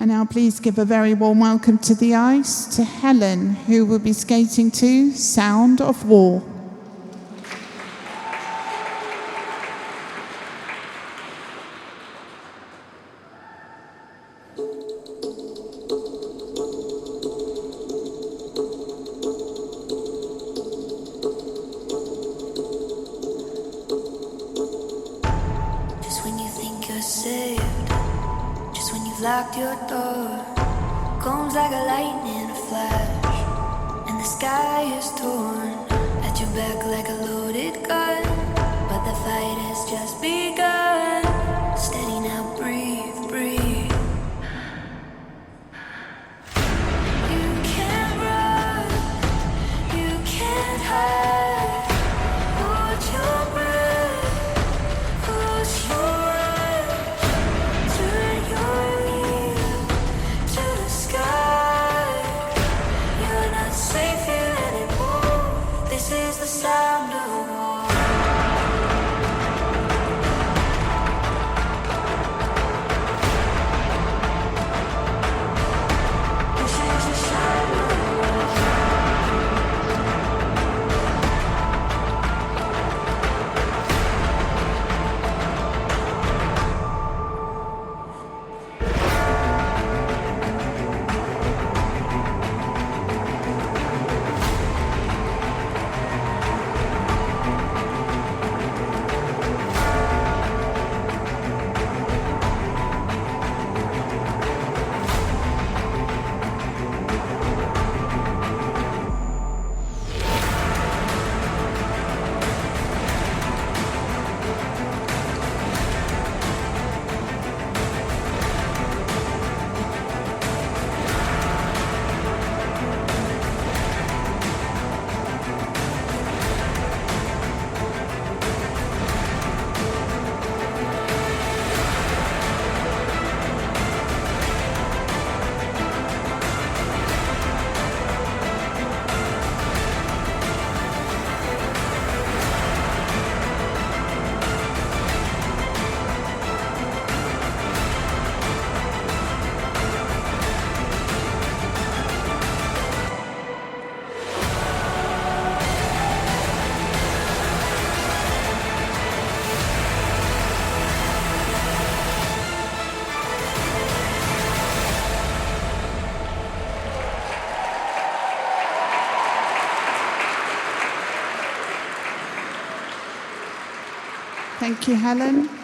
And now please give a very warm welcome to the ice to Helen, who will be skating to Sound of War. Just when you think you're saved, just when you've locked your door, comes like a lightning flash, and the sky is torn at your back like a loaded gun. But the fight has just begun. Steady now, breathe, breathe. You can't run, you can't hide. Hold your breath, close your eyes, turn your view to the sky. You're not safe here anymore. This is the sound of war. This is the sound of war. Thank you, Helen.